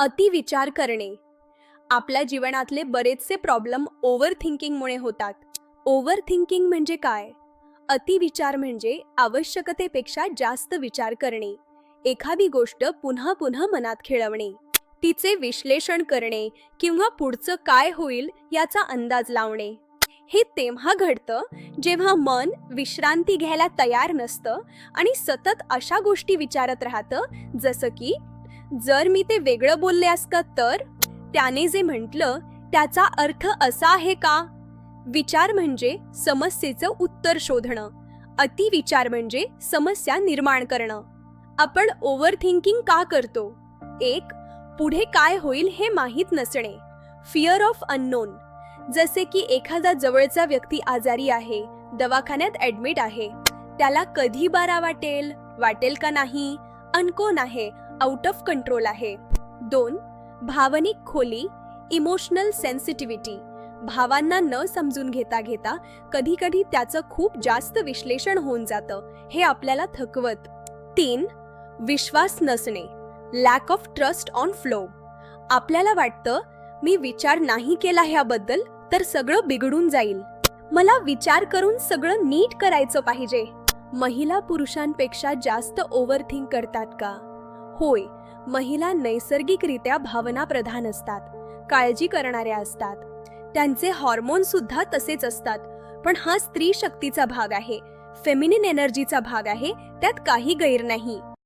अति विचार करणे. आपल्या जीवनातले बरेचसे प्रॉब्लेम ओव्हर थिंकिंगमुळे होतात. ओव्हर थिंकिंग म्हणजे काय? अति विचार म्हणजे आवश्यकतेपेक्षा जास्त विचार करणे, एखादी गोष्ट पुन्हा पुन्हा मनात खेळवणे, तिचे विश्लेषण करणे किंवा पुढचं काय होईल याचा अंदाज लावणे. हे तेव्हा घडतं जेव्हा मन विश्रांती घ्यायला तयार नसतं आणि सतत अशा गोष्टी विचारत राहतं, जसं की जर मी ते वेगळं बोलले असतं तर, त्याने जे म्हटलं त्याचा अर्थ असा आहे का? विचार म्हणजे समस्येचं उत्तर शोधणं, अतिविचार म्हणजे समस्या निर्माण करणं. आपण ओव्हर थिंकिंग का करतो? 1. पुढे काय होईल हे माहीत नसणे, फिअर ऑफ अननोन. जसे की एखादा जवळचा व्यक्ती आजारी आहे, दवाखान्यात ॲडमिट आहे, त्याला कधी बरा वाटेल का नाही, अनकोन आहे, आउट ऑफ कंट्रोल आहे. 2. भावनिक खोली, इमोशनल सेन्सिटिव्हिटी. भावांना न समजून घेता कधी कधी त्याचं खूप जास्त विश्लेषण होऊन जातं, हे आपल्याला थकवत. 3. विश्वास नसणे, lack of trust on flow. आपल्याला वाटतं मी विचार नाही केला ह्याबद्दल तर सगळं बिघडून जाईल, मला विचार करून सगळं नीट करायचं पाहिजे. महिला पुरुषांपेक्षा जास्त ओव्हरथिंक करतात का? होय, महिला नैसर्गिकरित्या भावना प्रधान असतात, काळजी करणाऱ्या असतात, त्यांचे हॉर्मोन सुद्धा तसेच असतात. पण हा स्त्री शक्तीचा भाग आहे, फेमिनिन एनर्जीचा भाग आहे, त्यात काही गैर नाही.